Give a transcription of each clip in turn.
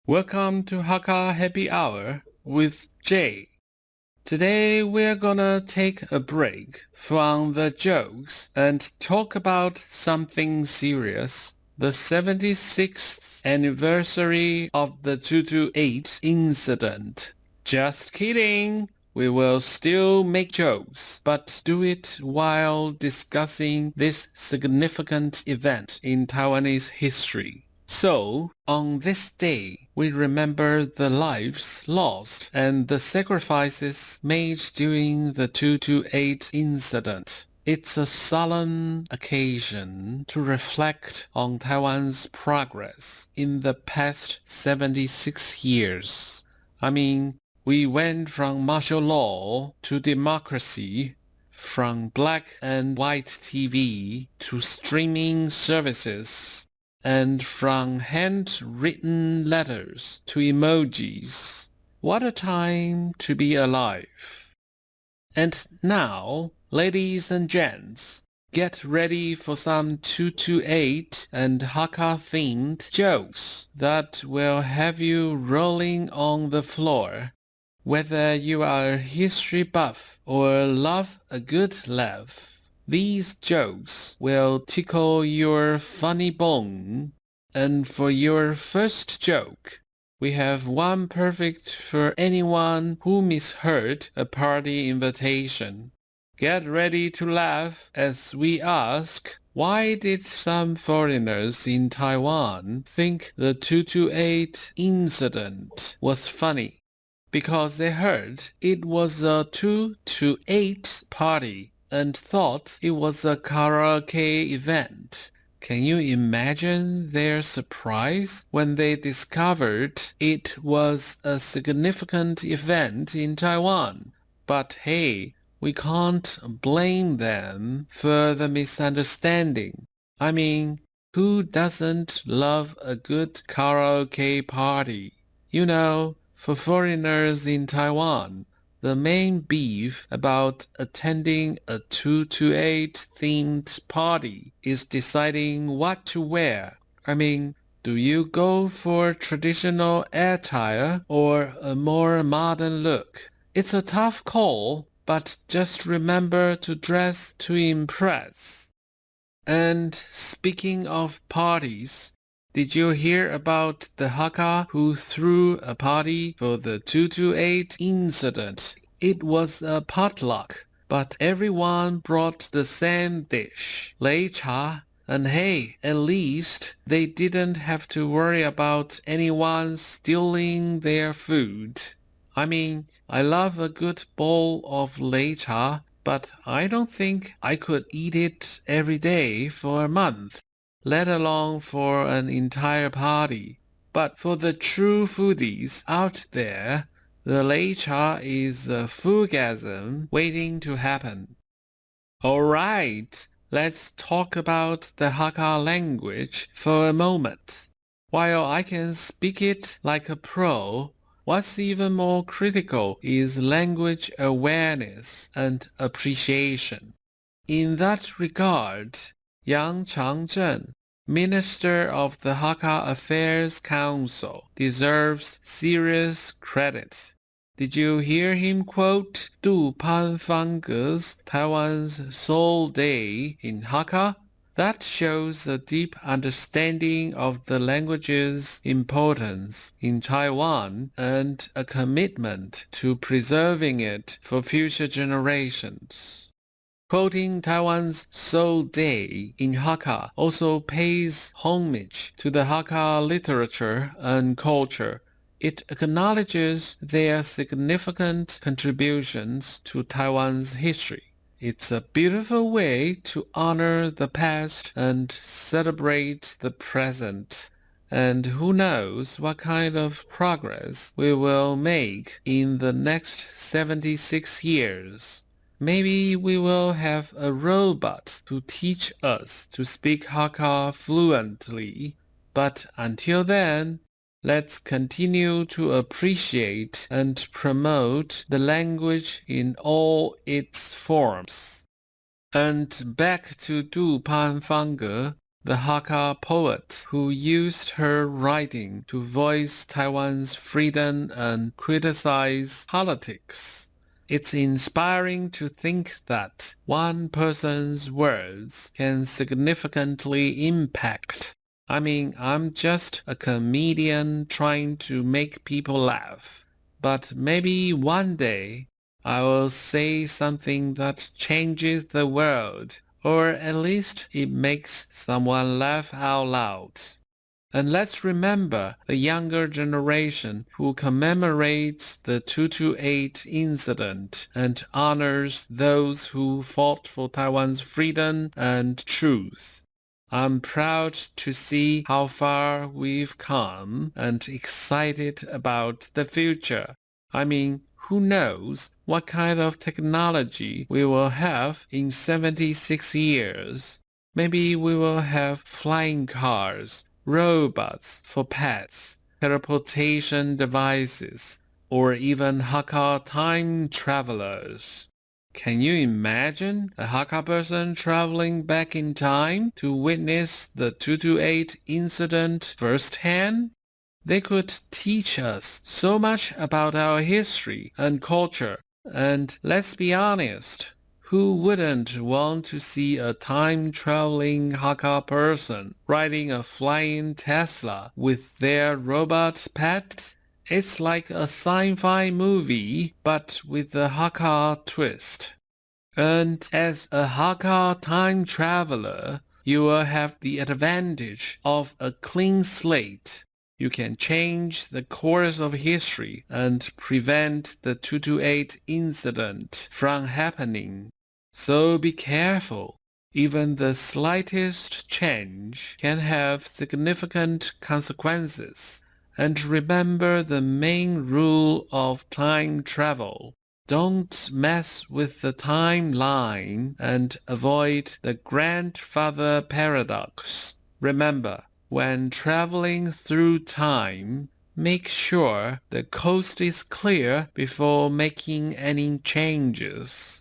Welcome to Hakka Happy Hour with Jay. Today we're gonna take a break from the jokes and talk about something serious. The 76th anniversary of the 228 incident. Just kidding! We will still make jokes, but do it while discussing this significant event in Taiwanese history. So, on this day, we remember the lives lost and the sacrifices made during the 228 incident. It's a solemn occasion to reflect on Taiwan's progress in the past 76 years. We went from martial law to democracy, from black and white TV to streaming services, and from handwritten letters to emojis. What a time to be alive. And now, ladies and gents, get ready for some 228 and Hakka-themed jokes that will have you rolling on the floor. Whether you are a history buff or love a good laugh, these jokes will tickle your funny bone. And for your first joke, we have one perfect for anyone who misheard a party invitation. Get ready to laugh as we ask, why did some foreigners in Taiwan think the 228 incident was funny? Because they heard it was a 2 to 8 party and thought it was a karaoke event. Can you imagine their surprise when they discovered it was a significant event in Taiwan? But hey, we can't blame them for the misunderstanding. Who doesn't love a good karaoke party? For foreigners in Taiwan, the main beef about attending a 228 themed party is deciding what to wear. Do you go for traditional attire or a more modern look? It's a tough call, but just remember to dress to impress. And speaking of parties, did you hear about the Hakka who threw a party for the 228 incident? It was a potluck, but everyone brought the same dish, Lei Cha, and hey, at least they didn't have to worry about anyone stealing their food. I love a good bowl of Lei Cha, but I don't think I could eat it every day for a month, let alone for an entire party. But for the true foodies out there, the Lei Cha is a foodgasm waiting to happen. Alright, let's talk about the Hakka language for a moment. While I can speak it like a pro, what's even more critical is language awareness and appreciation. In that regard, Yang Changzhen, Minister of the Hakka Affairs Council, deserves serious credit. Did you hear him quote Pan Fangge's Taiwan's Soul Day in Hakka? That shows a deep understanding of the language's importance in Taiwan and a commitment to preserving it for future generations. Quoting Taiwan's Soul Day in Hakka also pays homage to the Hakka literature and culture. It acknowledges their significant contributions to Taiwan's history. It's a beautiful way to honor the past and celebrate the present. And who knows what kind of progress we will make in the next 76 years. Maybe we will have a robot to teach us to speak Hakka fluently. But until then, let's continue to appreciate and promote the language in all its forms. And back to Pan Fangge, the Hakka poet who used her writing to voice Taiwan's freedom and criticize politics. It's inspiring to think that one person's words can significantly impact. I'm just a comedian trying to make people laugh. But maybe one day I will say something that changes the world, or at least it makes someone laugh out loud. And let's remember the younger generation who commemorates the 228 incident and honors those who fought for Taiwan's freedom and truth. I'm proud to see how far we've come and excited about the future. Who knows what kind of technology we will have in 76 years? Maybe we will have flying cars, robots for pets, teleportation devices, or even Hakka time travelers. Can you imagine a Hakka person traveling back in time to witness the 228 incident firsthand? They could teach us so much about our history and culture, and let's be honest, who wouldn't want to see a time-traveling Hakka person riding a flying Tesla with their robot pet? It's like a sci-fi movie, but with a Hakka twist. And as a Hakka time traveler, you will have the advantage of a clean slate. You can change the course of history and prevent the 228 incident from happening. So be careful. Even the slightest change can have significant consequences. And remember the main rule of time travel. Don't mess with the timeline and avoid the grandfather paradox. Remember, when traveling through time, make sure the coast is clear before making any changes.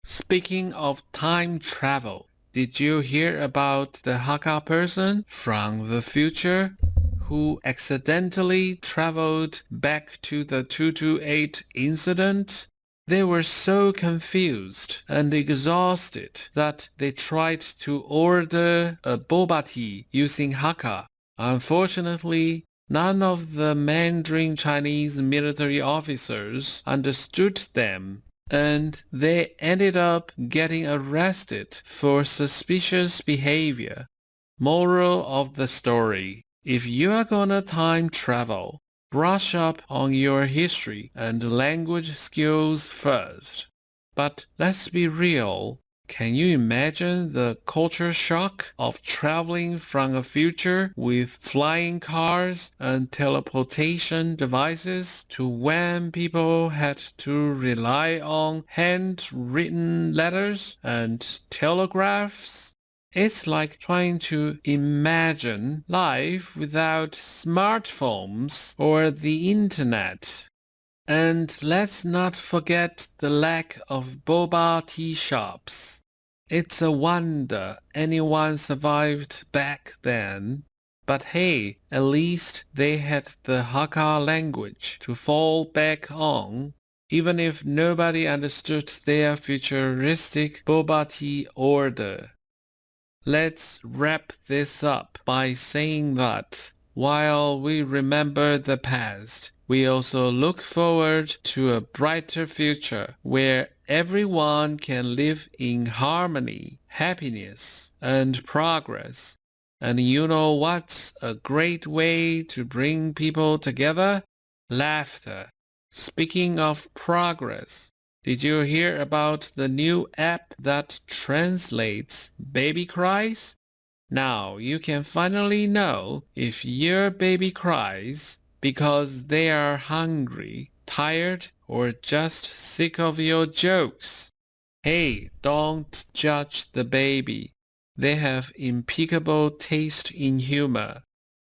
Speaking of time travel, did you hear about the Hakka person from the future who accidentally traveled back to the 228 incident? They were so confused and exhausted that they tried to order a boba tea using Hakka. Unfortunately, none of the Mandarin Chinese military officers understood them, and they ended up getting arrested for suspicious behavior. Moral of the story: if you are gonna time travel, brush up on your history and language skills first. But let's be real. Can you imagine the culture shock of traveling from a future with flying cars and teleportation devices to when people had to rely on handwritten letters and telegraphs? It's like trying to imagine life without smartphones or the internet. And let's not forget the lack of boba tea shops. It's a wonder anyone survived back then. But hey, at least they had the Hakka language to fall back on, even if nobody understood their futuristic boba tea order. Let's wrap this up by saying that while we remember the past, we also look forward to a brighter future where everyone can live in harmony, happiness, and progress. And you know what's a great way to bring people together? Laughter. Speaking of progress, did you hear about the new app that translates baby cries? Now you can finally know if your baby cries because they are hungry, tired, or just sick of your jokes. Hey, don't judge the baby. They have impeccable taste in humor.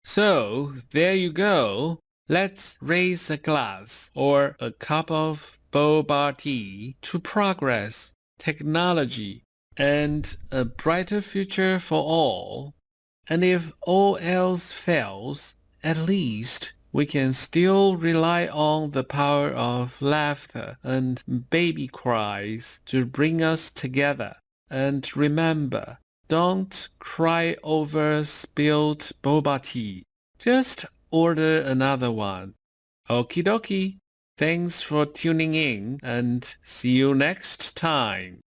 So, there you go. Let's raise a glass or a cup of boba tea to progress, technology, and a brighter future for all. And if all else fails, at least we can still rely on the power of laughter and baby cries to bring us together. And remember, don't cry over spilled boba tea. Just order another one. Okie dokie. Thanks for tuning in and see you next time.